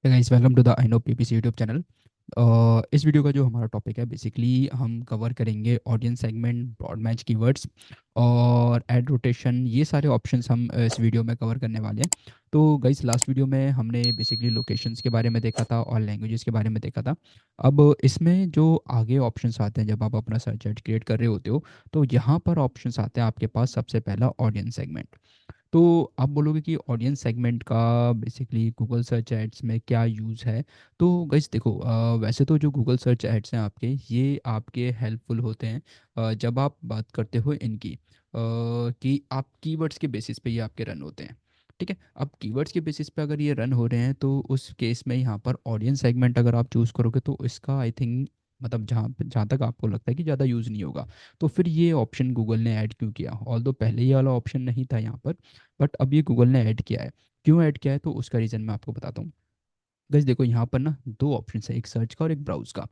Guys, welcome to the I know PPC YouTube channel. इस video का जो हमारा टॉपिक है, बेसिकली हम कवर करेंगे audience segment, broad match keywords और एड रोटेशन। ये सारे ऑप्शंस हम इस वीडियो में कवर करने वाले हैं। तो गाइस, लास्ट वीडियो में हमने बेसिकली लोकेशंस के बारे में देखा था और लैंग्वेजेस के बारे में देखा था। अब इसमें जो आगे ऑप्शंस आते हैं जब आप अपना सर्च एड क्रिएट कर रहे होते हो, तो यहाँ पर ऑप्शंस आते हैं आपके पास। सबसे पहला ऑडियंस सेगमेंट। तो आप बोलोगे कि ऑडियंस सेगमेंट का बेसिकली गूगल सर्च एड्स में क्या यूज़ है। तो गाइस देखो, वैसे तो जो गूगल सर्च एड्स हैं आपके, ये आपके हेल्पफुल होते हैं जब आप बात करते हो इनकी, कि आप कीवर्ड्स के बेसिस पे ये आपके रन होते हैं। ठीक है, अब कीवर्ड्स के बेसिस पे अगर ये रन हो रहे हैं तो उस केस में यहाँ पर ऑडियंस सेगमेंट अगर आप चूज़ करोगे तो इसका आई थिंक, मतलब जहाँ जहाँ तक आपको लगता है कि ज़्यादा यूज़ नहीं होगा। तो फिर ये ऑप्शन गूगल ने ऐड क्यों किया? ऑल्दो पहले ये वाला ऑप्शन नहीं था यहाँ पर, बट अब ये गूगल ने ऐड किया है। क्यों ऐड किया है तो उसका रीज़न मैं आपको बताता हूँ। गाइस देखो, यहाँ पर ना दो ऑप्शन है, एक सर्च का और एक ब्राउज का।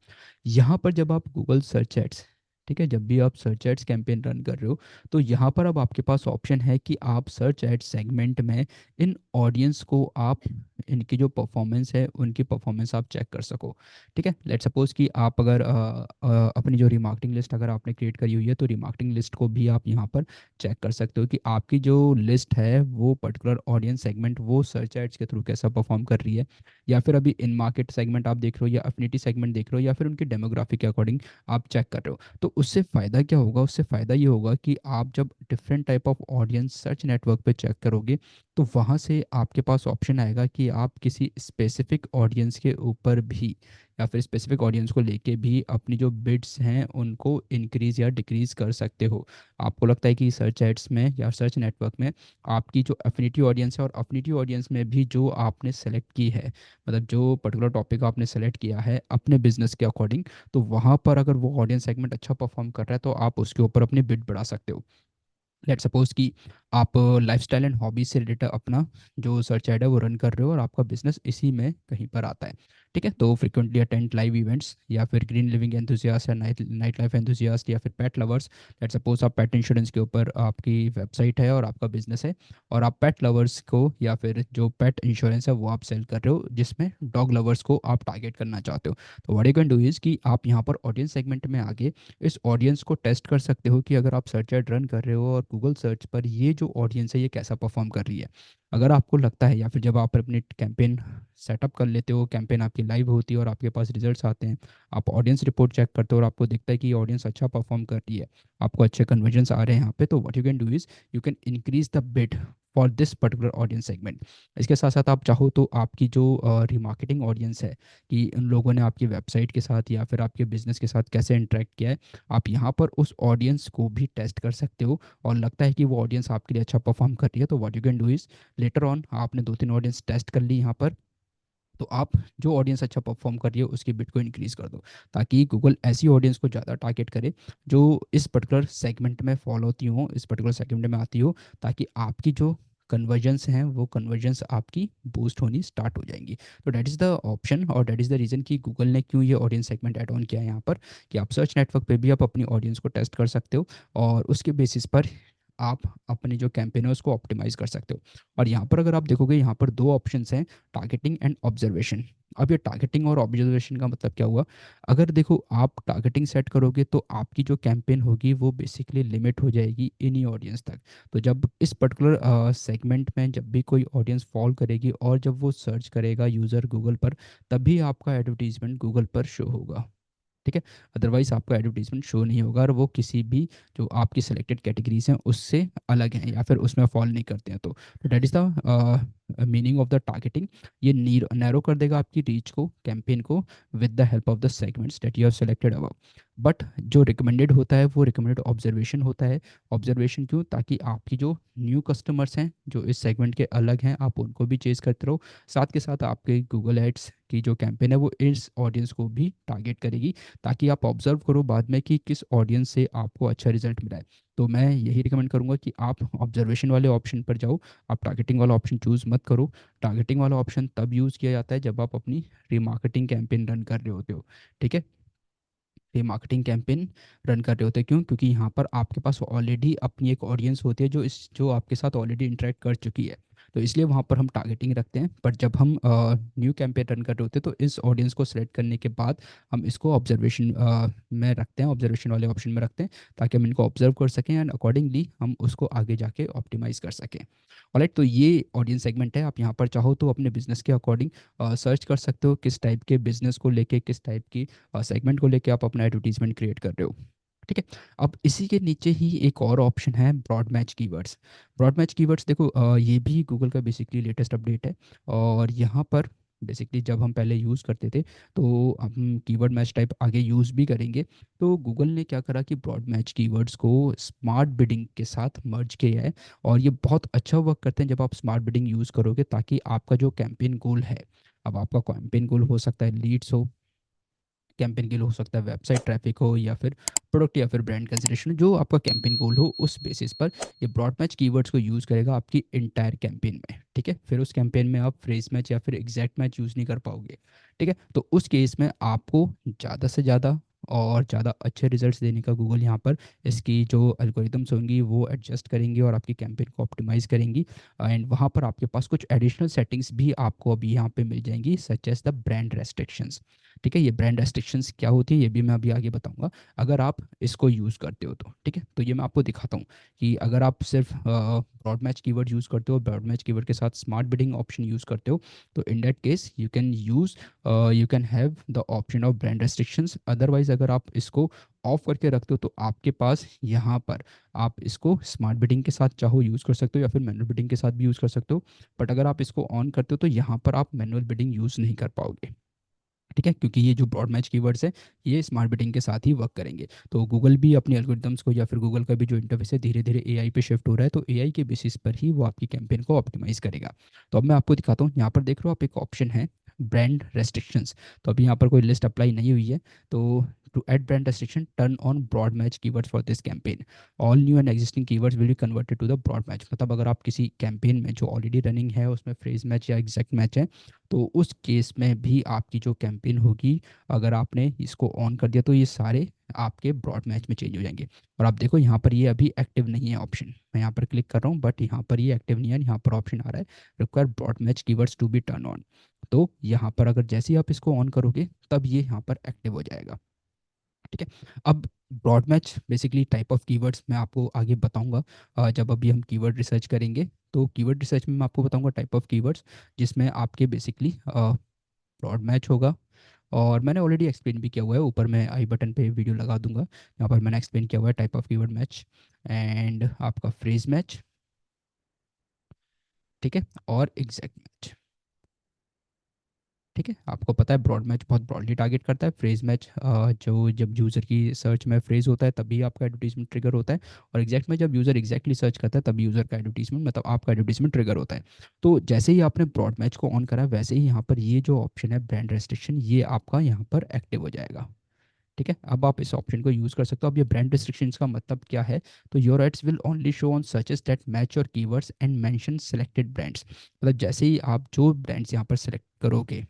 यहाँ पर जब आप गूगल सर्च एड्स, ठीक है, जब भी आप सर्च एड्स कैंपेन रन कर रहे हो, तो यहाँ पर अब आपके पास ऑप्शन है कि आप सर्च एड सेगमेंट में इन ऑडियंस को आप, इनकी जो परफॉर्मेंस है उनकी परफॉर्मेंस आप चेक कर सको। ठीक है, लेट सपोज कि आप अगर अपनी जो रिमार्केटिंग लिस्ट अगर आपने क्रिएट करी हुई है, तो रिमार्केटिंग लिस्ट को भी आप यहाँ पर चेक कर सकते हो कि आपकी जो लिस्ट है वो पर्टिकुलर ऑडियंस सेगमेंट वो सर्च एड्स के थ्रू कैसा परफॉर्म कर रही है, या फिर अभी इन मार्केट सेगमेंट आप देख रहे हो या अफिनिटी सेगमेंट देख रहे हो या फिर उनकी डेमोग्राफी के अकॉर्डिंग आप चेक कर रहे हो। तो उससे फ़ायदा क्या होगा? उससे फ़ायदा ये होगा कि आप जब different type of audience search network पे चेक करोगे, तो वहाँ से आपके पास ऑप्शन आएगा कि आप किसी स्पेसिफिक ऑडियंस के ऊपर भी या फिर स्पेसिफिक ऑडियंस को लेके भी अपनी जो बिड्स हैं उनको इंक्रीज़ या डिक्रीज़ कर सकते हो। आपको लगता है कि सर्च एड्स में या सर्च नेटवर्क में आपकी जो अफिनिटी ऑडियंस है और अफिनिटी ऑडियंस में भी जो आपने सेलेक्ट की है, मतलब जो पर्टिकुलर टॉपिक आपने सेलेक्ट किया है अपने बिजनेस के अकॉर्डिंग, तो वहाँ पर अगर वो ऑडियंस सेगमेंट अच्छा परफॉर्म कर रहा है तो आप उसके ऊपर अपनी बिड बढ़ा सकते हो। लेट सपोज कि आप लाइफस्टाइल एंड हॉबीज से रिलेटेड अपना जो सर्च ऐड है वो रन कर रहे हो और आपका बिजनेस इसी में कहीं पर आता है। ठीक है, तो फ्रिक्वेंटली अटेंड लाइव इवेंट्स या फिर ग्रीन लिविंग एंथुसियास्ट या नाइट नाइट लाइफ एंथुसियास्ट या फिर पेट लवर्स। लेट सपोज आप पेट इंश्योरेंस के ऊपर आपकी वेबसाइट है और आपका बिजनेस है, और आप पेट लवर्स को या फिर जो पेट इंश्योरेंस है वो आप सेल कर रहे हो, जिसमें डॉग लवर्स को आप टारगेट करना चाहते हो। तो what you can do is कि आप यहाँ पर ऑडियंस सेगमेंट में आगे इस ऑडियंस को टेस्ट कर सकते हो कि अगर आप सर्च एड रन कर रहे हो और गूगल सर्च पर ये जो ऑडियंस है ये कैसा परफॉर्म कर रही है। अगर आपको लगता है, या फिर जब आप अपनी कैंपेन सेटअप कर लेते हो, कैंपेन आपकी लाइव होती है और आपके पास रिजल्ट्स आते हैं, आप ऑडियंस रिपोर्ट चेक करते हो और आपको दिखता है कि ऑडियंस अच्छा परफॉर्म कर रही है, आपको अच्छे कन्वर्जन्स आ रहे हैं यहाँ पे, तो what you can do is you can increase the bid for this particular audience segment. इसके साथ साथ आप चाहो तो आपकी जो रिमार्केटिंग ऑडियंस है, कि उन लोगों ने आपकी वेबसाइट के साथ या फिर आपके बिजनेस के साथ कैसे इंटरेक्ट किया है, आप यहाँ पर उस ऑडियंस को भी टेस्ट कर सकते हो। और लगता है कि वो ऑडियंस आपके लिए अच्छा परफॉर्म कर रही है, तो what you can do is later on आपने दो तीन ऑडियंस टेस्ट कर ली यहाँ पर, तो आप जो ऑडियंस अच्छा परफॉर्म कर रही है उसकी बिट को इंक्रीज़ कर दो, ताकि गूगल ऐसी ऑडियंस को ज़्यादा टारगेट करे जो इस पर्टिकुलर सेगमेंट में फॉलो होती हो, इस पर्टिकुलर सेगमेंट में आती हो, ताकि आपकी जो कन्वर्जन्स हैं वो कन्वर्जन्स आपकी बूस्ट होनी स्टार्ट हो जाएंगी। तो दैट इज़ द ऑप्शन और दैट इज़ द रीज़न कि गूगल ने क्यों ये ऑडियंस सेगमेंट ऐड ऑन किया है यहाँ पर, कि आप सर्च नेटवर्क पे भी आप अपनी ऑडियंस को टेस्ट कर सकते हो और उसके बेसिस पर आप अपनी जो कैंपेन है उसको ऑप्टिमाइज़ कर सकते हो। और यहाँ पर अगर आप देखोगे, यहाँ पर दो ऑप्शंस हैं, टारगेटिंग एंड ऑब्जर्वेशन। अब ये टारगेटिंग और ऑब्जर्वेशन का मतलब क्या हुआ? अगर देखो, आप टारगेटिंग सेट करोगे तो आपकी जो कैंपेन होगी वो बेसिकली लिमिट हो जाएगी इन्हीं ऑडियंस तक। तो जब इस पर्टिकुलर सेगमेंट में जब भी कोई ऑडियंस फॉल करेगी और जब वो सर्च करेगा यूज़र गूगल पर, तभी आपका एडवर्टीजमेंट गूगल पर शो होगा। ठीक है, अदरवाइज आपका एडवर्टीजमेंट शो नहीं होगा और वो किसी भी जो आपकी सिलेक्टेड कैटेगरीज हैं उससे अलग हैं या फिर उसमें फॉल नहीं करते हैं। तो that is the meaning of the targeting. ये नैरो कर देगा आपकी रीच को, कैंपेन को, with the help of the segments that you have selected above. But जो रिकमेंडेड होता है वो रिकमेंडेड ऑब्जर्वेशन होता है। ऑब्जर्वेशन क्यों? ताकि आपकी जो न्यू कस्टमर्स हैं जो इस सेगमेंट के अलग हैं, आप उनको भी चेज करते रहो। साथ के साथ आपके गूगल एड्स की जो कैंपेन है वो इस ऑडियंस को भी टारगेट करेगी, ताकि आप ऑब्जर्व करो बाद में कि किस ऑडियंस से आपको अच्छा रिजल्ट मिला है। तो मैं यही रिकमेंड करूंगा कि आप ऑब्जर्वेशन वाले ऑप्शन पर जाओ, आप टारगेटिंग वाला ऑप्शन चूज़ मत करो। टारगेटिंग वाला ऑप्शन तब यूज़ किया जाता है जब आप अपनी रीमार्केटिंग कैंपेन रन कर रहे होते हो। ठीक है, रीमार्केटिंग कैंपेन रन कर रहे होते हैं, क्यों? क्योंकि यहाँ पर आपके पास ऑलरेडी अपनी एक ऑडियंस होती है जो आपके साथ ऑलरेडी इंटरेक्ट कर चुकी है। तो इसलिए वहाँ पर हम टारगेटिंग रखते हैं। पर जब हम न्यू कैंपेन रन कर रहे होते हैं तो इस ऑडियंस को सेलेक्ट करने के बाद हम इसको ऑब्जर्वेशन में रखते हैं, ऑब्जर्वेशन वाले ऑप्शन में रखते हैं, ताकि हम इनको ऑब्जर्व कर सकें एंड अकॉर्डिंगली हम उसको आगे जाके ऑप्टिमाइज कर सकें। ऑलराइट, तो ये ऑडियंस सेगमेंट है। आप यहाँ पर चाहो तो अपने बिजनेस के अकॉर्डिंग सर्च कर सकते हो, किस टाइप के बिजनेस को लेके, किस टाइप की सेगमेंट को लेके आप अपना एडवर्टीजमेंट क्रिएट कर रहे हो। ठीक है। अब इसी के नीचे ही एक और ऑप्शन है, broad match keywords. Broad match keywords देखो, ये भी गूगल का बेसिकली लेटेस्ट अपडेट है। और यहाँ पर बेसिकली जब हम पहले यूज़ करते थे तो हम कीवर्ड मैच टाइप आगे यूज़ भी करेंगे। तो गूगल ने क्या करा कि ब्रॉड मैच कीवर्ड्स को स्मार्ट बिडिंग के साथ मर्ज किया है। और ये बहुत अच्छा वर्क करते हैं जब आप स्मार्ट बिडिंग यूज़ करोगे, ताकि आपका जो कैंपेन गोल है, अब आपका कैंपेन गोल हो सकता है लीड्स हो, कैंपेन के लिए हो सकता है वेबसाइट ट्रैफिक हो, या फिर प्रोडक्ट या फिर ब्रांड कंसिडरेशन, जो आपका कैंपेन गोल हो, उस बेसिस पर ये ब्रॉड मैच कीवर्ड्स को यूज़ करेगा आपकी इंटायर कैंपेन में। ठीक है। फिर उस कैंपेन में आप फ्रेज मैच या फिर एग्जैक्ट मैच यूज़ नहीं कर पाओगे। ठीक है। तो उस केस में आपको ज़्यादा से ज़्यादा और ज़्यादा अच्छे रिजल्ट्स देने का गूगल यहाँ पर इसकी जो एल्गोरिदम्स होंगी वो एडजस्ट करेंगी और आपकी कैंपेन को ऑप्टिमाइज़ करेंगी। एंड वहाँ पर आपके पास कुछ एडिशनल सेटिंग्स भी आपको अभी यहाँ पे मिल जाएंगी, such as the brand restrictions. ठीक है। ये ब्रांड रेस्ट्रिक्शंस क्या होती है ये भी मैं अभी आगे बताऊंगा, अगर आप इसको यूज़ करते हो तो। ठीक है। तो ये मैं आपको दिखाता हूँ कि अगर आप सिर्फ ब्रॉड मैच कीवर्ड यूज़ करते हो, ब्रॉड मैच कीवर्ड के साथ स्मार्ट बिडिंग ऑप्शन यूज़ करते हो, तो in that case you can have the option of brand restrictions. Otherwise अगर आप इसको ऑफ करके रखते हो तो आपके पास यहाँ पर आप इसको स्मार्ट बिडिंग के साथ चाहो यूज़ कर सकते हो, या फिर मैनुअल बिडिंग के साथ भी यूज़ कर सकते हो। बट अगर आप इसको ऑन करते हो तो यहाँ पर आप मैनुअल बिडिंग यूज़ नहीं कर पाओगे। ठीक है। क्योंकि ये जो ब्रॉड मैच कीवर्ड्स है ये स्मार्ट बिडिंग के साथ ही वर्क करेंगे। तो गूगल भी अपने एल्गोरिदम्स को, या फिर गूगल का भी जो इंटरफेस है, धीरे धीरे एआई पे शिफ्ट हो रहा है, तो एआई के बेसिस पर ही वो आपकी कैंपेन को ऑप्टिमाइज करेगा। तो अब मैं आपको दिखाता हूँ, यहाँ पर देख रहे हो आप, एक ऑप्शन है ब्रांड रेस्ट्रिक्शंस। तो अभी यहाँ पर कोई लिस्ट अप्लाई नहीं हुई है। तो to add brand restriction, turn on broad match keywords for this campaign. All new and existing keywords will be converted to the broad match. मतलब अगर आप किसी कैंपेन में जो ऑलरेडी रनिंग है उसमें फ्रेज मैच या एग्जैक्ट मैच है, तो उस केस में भी आपकी जो कैंपेन होगी, अगर आपने इसको ऑन कर दिया तो ये सारे आपके ब्रॉड मैच में चेंज हो जाएंगे। और आप देखो यहाँ पर ये अभी एक्टिव नहीं है ऑप्शन, मैं यहाँ पर क्लिक कर रहा हूँ बट यहाँ पर ये एक्टिव नहीं है। यहाँ पर ऑप्शन आ रहा है require broad match keywords to be turn on. तो यहाँ पर अगर जैसे ही आप इसको ऑन करोगे तब ये यहाँ पर एक्टिव हो जाएगा। ठीक है। अब broad match basically type of keywords मैं आपको आगे बताऊंगा, जब अभी हम कीवर्ड रिसर्च करेंगे। तो कीवर्ड रिसर्च में मैं आपको बताऊंगा टाइप ऑफ कीवर्ड्स जिसमें आपके बेसिकली ब्रॉड मैच होगा। और मैंने ऑलरेडी एक्सप्लेन भी किया हुआ है, ऊपर मैं आई बटन पे वीडियो लगा दूंगा, यहाँ पर मैंने एक्सप्लेन किया हुआ है type of keyword match and आपका फ्रेज मैच। ठीक है। और एग्जैक्ट मैच। ठीक है। आपको पता है ब्रॉड मैच बहुत ब्रॉडली टारगेट करता है, फ्रेज मैच जो जब यूज़र की सर्च में फ्रेज होता है तभी आपका एडवर्टीजमेंट ट्रिगर होता है। और एग्जैक्ट में जब यूज़र एग्जैक्टली सर्च करता है तभी यूज़र का एडवर्टीजमेंट, मतलब आपका एडवर्टीजमेंट ट्रिगर होता है। तो जैसे ही आपने ब्रॉड मैच को ऑन करा, वैसे ही यहाँ पर ये जो ऑप्शन है ब्रांड रेस्ट्रिक्शन, ये आपका यहाँ पर एक्टिव हो जाएगा। ठीक है। अब आप इस ऑप्शन को यूज़ कर सकते हो। अब ये ब्रांड रिस्ट्रिक्शंस का मतलब क्या है, तो your ads will only show on searches that match your keywords and mention selected brands. मतलब जैसे ही आप जो ब्रांड्स यहाँ पर सेलेक्ट करोगे,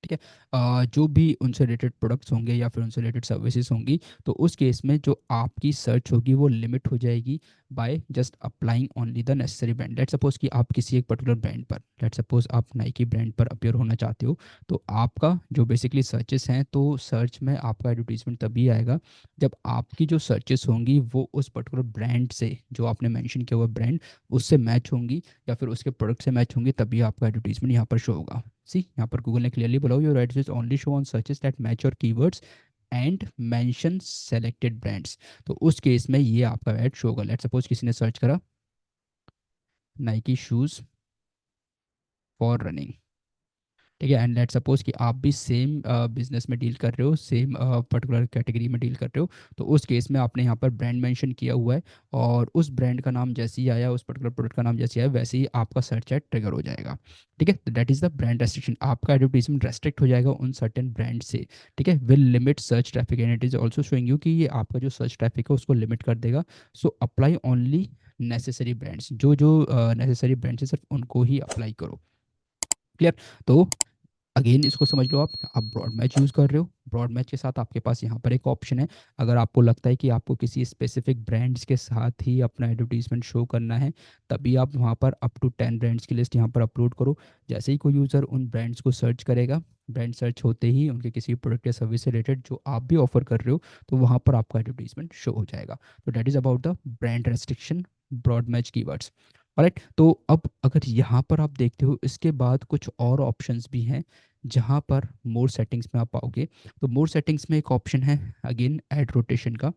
ठीक है, जो भी उनसे रिलेटेड प्रोडक्ट्स होंगे या फिर उनसे रिलेटेड सर्विसेज होंगी, तो उस केस में जो आपकी सर्च होगी वो लिमिट हो जाएगी by just applying only the necessary brand. Late suppose कि आप किसी एक पर्टिकुलर ब्रांड पर, लेट सपोज आप नाइकी ब्रांड पर अपियर होना चाहते हो, तो आपका जो बेसिकली सर्चेस हैं, तो सर्च में आपका एडवर्टीजमेंट तभी आएगा जब आपकी जो सर्चेस होंगी वो उस पर्टिकुलर ब्रांड से, जो आपने मेंशन किया हुआ ब्रांड, उससे मैच होंगी या फिर उसके प्रोडक्ट से मैच होंगी, तभी आपका एडवर्टीजमेंट यहाँ पर शो होगा। सी, यहाँ पर गूगल ने क्लियरली बोला, your ads will only show on searches that match your keywords and mention selected brands. तो उस केस में ये आपका ऐड शो होगा। लेट सपोज किसी ने सर्च करा नाइकी शूज फॉर रनिंग। ठीक है। एंड लेट सपोज कि आप भी सेम बिजनेस में डील कर रहे हो, सेम पर्टिकुलर कैटेगरी में डील कर रहे हो, तो उस केस में आपने यहाँ पर ब्रांड मेंशन किया हुआ है, और उस ब्रांड का नाम जैसे ही आया, उस पर्टिकुलर प्रोडक्ट का नाम जैसे आया, वैसे ही आपका सर्च एड ट्रिगर हो जाएगा। ठीक है। तो that is the brand restriction. आपका एडवर्टीजमेंट रेस्ट्रिक्ट हो जाएगा उन सर्टेन ब्रांड से। ठीक है। Will limit search traffic and it is also showing you कि ये आपका जो सर्च ट्रैफिक है उसको लिमिट कर देगा। So apply only necessary brands, जो जो नेसेसरी ब्रांड्स है सिर्फ उनको ही अप्लाई करो। क्लियर। तो अगेन इसको समझ लो, आप ब्रॉड मैच यूज़ कर रहे हो, ब्रॉड मैच के साथ आपके पास यहाँ पर एक ऑप्शन है, अगर आपको लगता है कि आपको किसी स्पेसिफिक ब्रांड्स के साथ ही अपना एडवर्टीजमेंट शो करना है, तभी आप वहाँ पर अप टू 10 ब्रांड्स की लिस्ट यहाँ पर अपलोड करो। जैसे ही कोई यूज़र उन ब्रांड्स को सर्च करेगा, ब्रांड सर्च होते ही उनके किसी प्रोडक्ट या सर्विस से रिलेटेड जो आप भी ऑफर कर रहे हो, तो वहाँ पर आपका एडवर्टीजमेंट शो हो जाएगा। तो that is about the brand restriction, broad match keywords. Right, तो अब अगर यहाँ पर आप देखते हो, इसके बाद कुछ और ऑप्शंस भी हैं जहाँ पर मोर सेटिंग्स में आप पाओगे। तो मोर सेटिंग्स में एक ऑप्शन है अगेन ऐड रोटेशन का।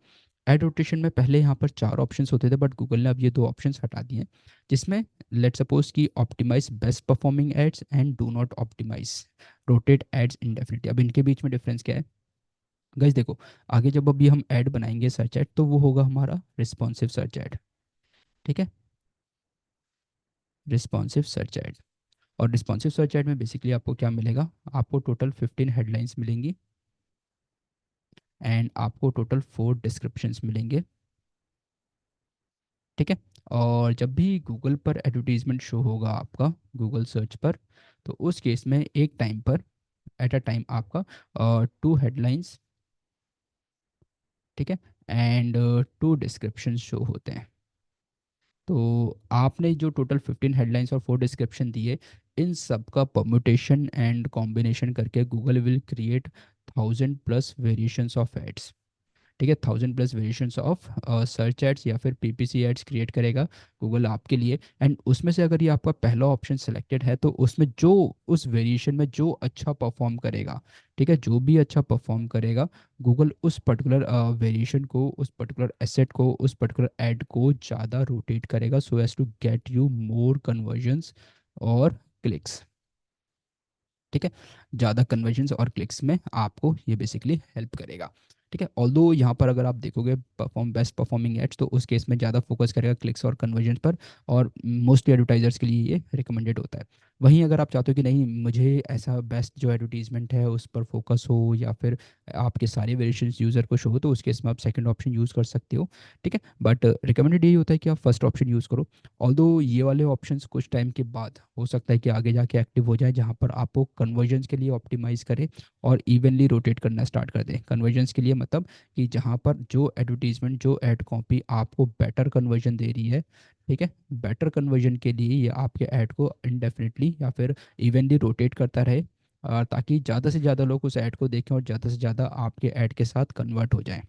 ऐड रोटेशन में पहले यहाँ पर 4 ऑप्शंस होते थे, बट गूगल ने अब ये 2 ऑप्शंस हटा दिए हैं, जिसमें लेट सपोज कि optimise best performing ads and do not optimise rotate ads indefinitely. अब इनके बीच में डिफरेंस क्या है गाइस? देखो, आगे जब अभी हम ऐड बनाएंगे सर्च ऐड, तो वो होगा हमारा रिस्पॉन्सिव सर्च ऐड। ठीक है, रिस्पॉन्सिव सर्च ऐड। और रिस्पॉन्सिव सर्च ऐड में बेसिकली आपको क्या मिलेगा? आपको टोटल 15 हेडलाइंस मिलेंगी एंड आपको टोटल 4 डिस्क्रिप्शंस मिलेंगे। ठीक है, और जब भी गूगल पर एडवर्टीजमेंट शो होगा आपका, गूगल सर्च पर, तो उस केस में एक टाइम पर, एट अ टाइम आपका 2 हेडलाइंस, ठीक है, एंड 2 डिस्क्रिप्शन शो होते हैं। तो आपने जो टोटल 15 हेडलाइंस और 4 डिस्क्रिप्शन दिए, इन सब का परम्यूटेशन एंड कॉम्बिनेशन करके Google will create 1000+ variations of ads. ठीक है, 1000+ वेरिएशंस ऑफ सर्च एड्स या फिर पीपीसी एड्स क्रिएट करेगा गूगल आपके लिए। एंड उसमें से अगर ये आपका पहला ऑप्शन सेलेक्टेड है, तो उसमें जो उस वेरिएशन में जो अच्छा परफॉर्म करेगा, ठीक है, जो भी अच्छा परफॉर्म करेगा, गूगल उस पर्टिकुलर वेरिएशन को, उस पर्टिकुलर एसेट को, उस पर्टिकुलर एड को ज़्यादा रोटेट करेगा, so as to get you more conversions और क्लिक्स। ठीक है, ज़्यादा कन्वर्जन्स और क्लिक्स में आपको ये बेसिकली हेल्प करेगा। ठीक है, ऑल्दो यहाँ पर अगर आप देखोगे बेस्ट परफॉर्मिंग एड्स, तो उस केस में ज़्यादा फोकस करेगा क्लिक्स और कन्वर्जन पर, और मोस्टली एडवर्टाइजर्स के लिए ये रिकमेंडेड होता है। वहीं अगर आप चाहते हो कि नहीं, मुझे ऐसा बेस्ट जो एडवर्टीजमेंट है उस पर फोकस हो, या फिर आपके सारे वेरिएशन यूज़र को शो हो, तो उस केस में आप सेकंड ऑप्शन यूज़ कर सकते हो। ठीक है, बट रिकमेंडेड यही होता है कि आप फर्स्ट ऑप्शन यूज़ करो। ऑल्दो ये वाले ऑप्शंस कुछ टाइम के बाद हो सकता है कि आगे जाके एक्टिव हो जाए, जहाँ पर आपको कन्वर्जन्स के लिए ऑप्टिमाइज करे और इवनली रोटेट करना स्टार्ट कर दें। कन्वर्जन्स के लिए मतलब कि जहाँ पर जो एडवर्टीजमेंट, जो एड कॉपी आपको बेटर कन्वर्जन दे रही है, ठीक है, बेटर कन्वर्जन के लिए ये आपके ऐड को इंडेफिनिटली या फिर इवनली रोटेट करता रहे, ताकि ज़्यादा से ज़्यादा लोग उस ऐड को देखें और ज़्यादा से ज़्यादा आपके ऐड के साथ कन्वर्ट हो जाएं।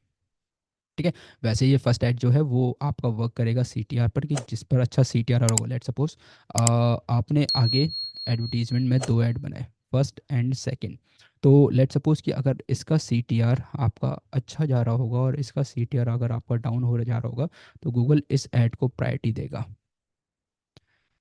ठीक है, वैसे ये फर्स्ट ऐड जो है वो आपका वर्क करेगा सीटीआर पर, कि जिस पर अच्छा सीटीआर होगा। लेट सपोज आपने आगे एडवर्टीजमेंट में 2 ऐड बनाए, फर्स्ट एंड सेकंड। तो लेट सपोज कि अगर इसका सीटीआर आपका अच्छा जा रहा होगा और इसका सीटीआर अगर आपका डाउन हो जा रहा होगा, तो गूगल इस ऐड को प्रायोरिटी देगा।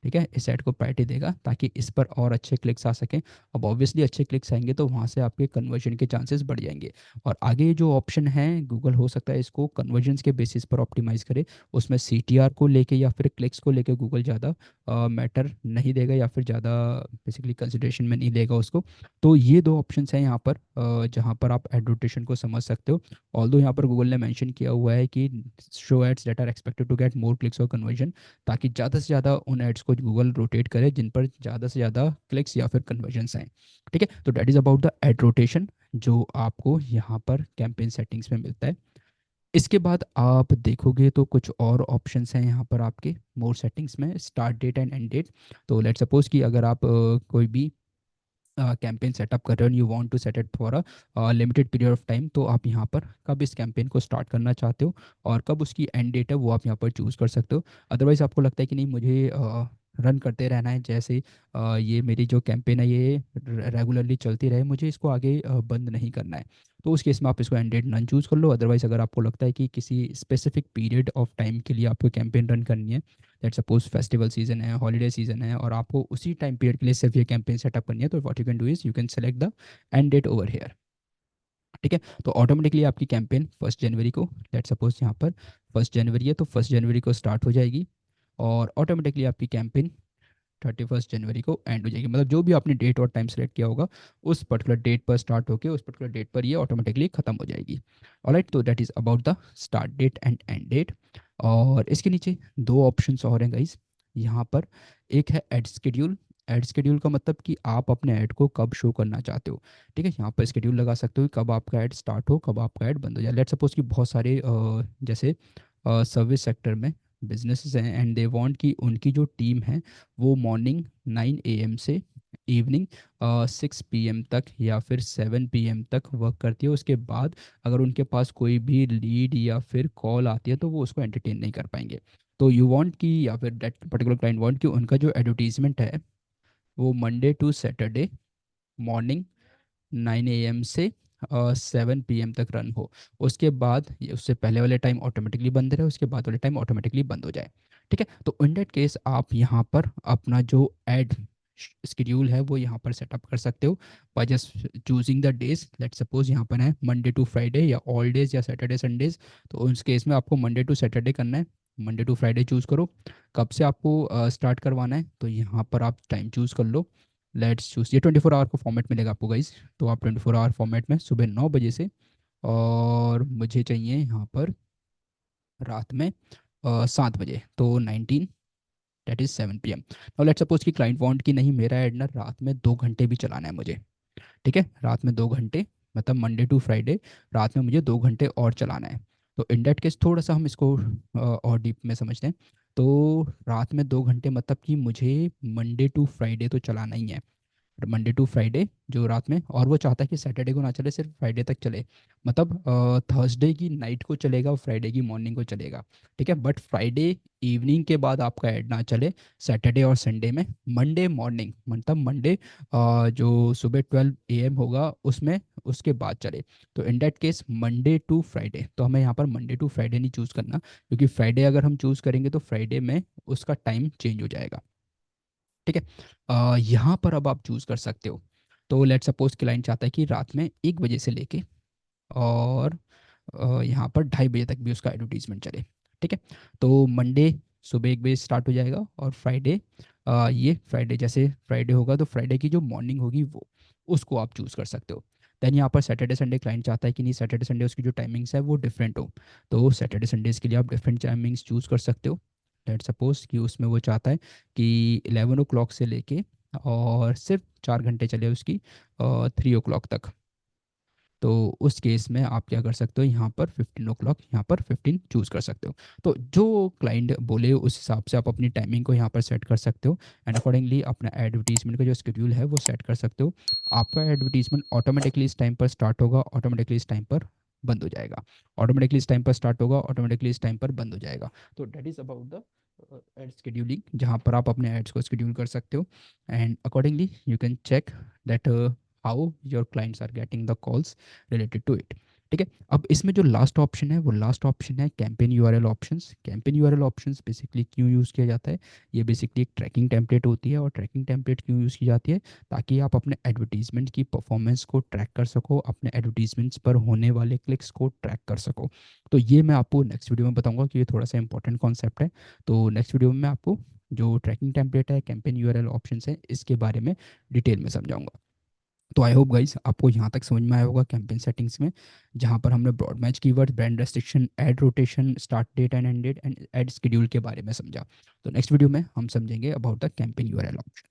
ठीक है, इस ऐड को प्रायोरिटी देगा ताकि इस पर और अच्छे क्लिक्स आ सकें। अब ऑब्वियसली अच्छे क्लिक्स आएंगे तो वहाँ से आपके कन्वर्जन के चांसेस बढ़ जाएंगे। और आगे जो ऑप्शन है, गूगल हो सकता है इसको कन्वर्जन्स के बेसिस पर ऑप्टिमाइज़ करे, उसमें सीटीआर को लेके या फिर क्लिक्स को लेके गूगल ज़्यादा मैटर नहीं देगा, या फिर ज़्यादा बेसिकली कंसिडरेशन में नहीं लेगा उसको। तो ये 2 ऑप्शंस हैं यहाँ पर, जहाँ पर आप एडवर्टेशन को समझ सकते हो। ऑल्दो यहाँ पर गूगल ने मेंशन किया हुआ है कि show ads that are expected to get more clicks और कन्वर्जन, ताकि ज़्यादा से ज़्यादा उन एड्स को गूगल रोटेट करे जिन पर ज़्यादा से ज़्यादा क्लिक्स या फिर कन्वर्जन्स आए। ठीक है, तो that is about the ad rotation, जो आपको यहाँ पर कैंपेन सेटिंग्स में मिलता है। इसके बाद आप देखोगे तो कुछ और ऑप्शंस हैं यहाँ पर आपके मोर सेटिंग्स में, start date and end date. तो लेट सपोज कि अगर आप कोई भी कैंपेन सेटअप कर रहे हो, you want to set it for a limited period of time, तो आप यहाँ पर कब इस कैंपेन को स्टार्ट करना चाहते हो और कब उसकी एंड डेट है, वो आप यहाँ पर चूज़ कर सकते हो। अदरवाइज़ आपको लगता है कि नहीं, मुझे रन करते रहना है, जैसे ये मेरी जो कैंपेन है ये रेगुलरली चलती रहे, मुझे इसको आगे बंद नहीं करना है, तो उस केस में आप इसको एंड डेट नन चूज़ कर लो। अदरवाइज़ अगर आपको लगता है कि किसी स्पेसिफिक पीरियड ऑफ टाइम के लिए आपको कैंपेन रन करनी है, लेट सपोज फेस्टिवल सीजन है, हॉलीडे सीजन है, और आपको उसी टाइम पीरियड के लिए सिर्फ ये कैंपेन सेटअप करनी है, तो what you can do is you can select the end date over here. ठीक है, तो ऑटोमेटिकली आपकी कैंपेन 1 जनवरी को, लेट सपोज यहाँ पर 1 जनवरी है, तो 1 जनवरी को स्टार्ट हो जाएगी, और ऑटोमेटिकली आपकी कैंपेन 31 जनवरी को एंड हो जाएगी। मतलब जो भी आपने डेट और टाइम सेलेक्ट किया होगा, उस पर्टिकुलर डेट पर स्टार्ट होकर उस पर्टिकुलर डेट पर ये ऑटोमेटिकली खत्म हो जाएगी। ऑलराइट, तो that is about the start date and end date. और इसके नीचे 2 ऑप्शंस और हैं गाइस यहाँ पर। एक है एड शेड्यूल ऐड शेड्यूल का मतलब कि आप अपने ऐड को कब शो करना चाहते हो। ठीक है, यहाँ पर शेड्यूल लगा सकते हो कि कब आपका ऐड स्टार्ट हो, कब आपका ऐड बंद हो जाए। लेट्स सपोज कि बहुत सारे जैसे सर्विस सेक्टर में बिजनेसेस हैं एंड दे वांट कि उनकी जो टीम है वो मॉर्निंग 9 AM से इवनिंग 6 PM तक या फिर 7 PM तक वर्क करती है। उसके बाद अगर उनके पास कोई भी लीड या फिर कॉल आती है तो वो उसको एंटरटेन नहीं कर पाएंगे। तो यू वांट कि या फिर दैट पर्टिकुलर क्लाइंट वांट कि उनका जो एडवर्टीजमेंट है वो Monday to Saturday morning 9 AM से 7 PM तक रन हो। उसके बाद उससे पहले वाले टाइम ऑटोमेटिकली बंद रहे, उसके बाद वाले टाइम ऑटोमेटिकली बंद हो जाए। ठीक है, तो इन डेट केस आप यहाँ पर अपना जो एड स्केड्यूल है वो यहाँ पर सेटअप कर सकते हो by just choosing the days. Let suppose यहाँ पर है मंडे टू फ्राइडे या ऑल डेज या सैटरडे संडेज। तो उस केस में आपको मंडे टू सैटरडे करना है, मंडे टू फ्राइडे चूज़ करो। कब से आपको स्टार्ट करवाना है तो यहाँ पर आप टाइम चूज़ कर लो। लेट्स चूज, ये 24 आवर का फॉर्मेट मिलेगा आपको गाइज। तो आप 24 आवर फॉर्मेट में सुबह 9 बजे से, और मुझे चाहिए यहाँ पर रात में 7 बजे, तो 19 दैट इज़ 7 PM। और लेट्स सपोज कि क्लाइंट वांट कि नहीं मेरा एड ना रात में 2 घंटे भी चलाना है मुझे। ठीक है, रात में 2 घंटे, मतलब मंडे टू फ्राइडे रात में मुझे 2 घंटे और चलाना है। तो इन डेट केस थोड़ा सा हम इसको और डीप में समझते हैं। तो रात में 2 घंटे मतलब कि मुझे मंडे टू फ्राइडे तो चलाना ही है, मंडे टू फ्राइडे जो रात में, और वो चाहता है कि सैटरडे को ना चले, सिर्फ फ्राइडे तक चले। मतलब थर्सडे की नाइट को चलेगा और फ्राइडे की मॉर्निंग को चलेगा। ठीक है, बट फ्राइडे इवनिंग के बाद आपका ऐड ना चले सैटरडे और संडे में। मंडे मॉर्निंग मतलब मंडे जो सुबह 12 AM होगा उसमें, उसके बाद चले। तो in date case Monday to Friday, तो हमें यहाँ पर मंडे टू फ्राइडे नहीं चूज़ करना, क्योंकि फ्राइडे अगर हम चूज़ करेंगे तो फ्राइडे में उसका टाइम चेंज हो जाएगा। ठीक है, यहाँ पर अब आप चूज़ कर सकते हो। तो लेट सपोज क्लाइंट चाहता है कि रात में 1 बजे से लेके और यहाँ पर 2:30 बजे तक भी उसका एडवर्टीजमेंट चले। ठीक है, तो मंडे सुबह 1 बजे स्टार्ट हो जाएगा, और फ्राइडे ये फ्राइडे जैसे फ्राइडे होगा तो फ्राइडे की जो मॉर्निंग होगी वो, उसको आप चूज़ कर सकते हो। देन यहाँ पर सैटरडे संडे क्लाइंट चाहता है कि नहीं सैटरडे संडे उसकी जो टाइमिंग्स है वो डिफरेंट हो। तो सैटरडे संडेज़ के लिए आप डिफरेंट टाइमिंग्स चूज़ कर सकते हो। लेट सपोज कि उसमें वो चाहता है कि 11 o'clock से लेके और सिर्फ 4 घंटे चले उसकी 3 o'clock तक। तो उस केस में आप क्या कर सकते हो, यहाँ पर 15 o'clock, यहाँ पर 15 चूज़ कर सकते हो। तो जो क्लाइंट बोले उस हिसाब से आप अपनी टाइमिंग को यहाँ पर सेट कर सकते हो, एंड अकॉर्डिंगली अपना एडवर्टीजमेंट का जो शेड्यूल है वो सेट कर सकते हो। आपका एडवर्टीजमेंट ऑटोमेटिकली इस टाइम पर स्टार्ट होगा, ऑटोमेटिकली इस टाइम पर बंद हो जाएगा, ऑटोमेटिकली इस टाइम पर स्टार्ट होगा, ऑटोमेटिकली इस टाइम पर बंद हो जाएगा। तो that is about the ad scheduling, जहाँ पर आप अपने एड्स को शेड्यूल कर सकते हो, and accordingly you can check that how your clients are getting the calls related to it. ठीक है, अब इसमें जो लास्ट ऑप्शन है वो लास्ट ऑप्शन है campaign URL options. Campaign URL options basically क्यों यूज़ किया जाता है, ये बेसिकली एक ट्रैकिंग टेम्पलेट होती है। और ट्रैकिंग टेम्पलेट क्यों यूज़ की जाती है, ताकि आप अपने एडवर्टीजमेंट की परफॉर्मेंस को ट्रैक कर सको, अपने एडवर्टीजमेंट्स पर होने वाले क्लिक्स को ट्रैक कर सको। तो ये मैं आपको नेक्स्ट वीडियो में बताऊंगा कि ये थोड़ा सा इंपॉर्टेंट कॉन्सेप्ट है। तो नेक्स्ट वीडियो में मैं आपको जो ट्रैकिंग टेम्पलेट है, कैंपेन यूआरएल ऑप्शंस है, इसके बारे में डिटेल में समझाऊंगा। तो आई होप गाइस आपको यहाँ तक समझ में आया होगा कैंपेन सेटिंग्स में, जहाँ पर हमने broad match keyword, brand restriction, ad rotation, start date and end date and ad schedule के बारे में समझा। तो नेक्स्ट वीडियो में हम समझेंगे about the campaign URL options.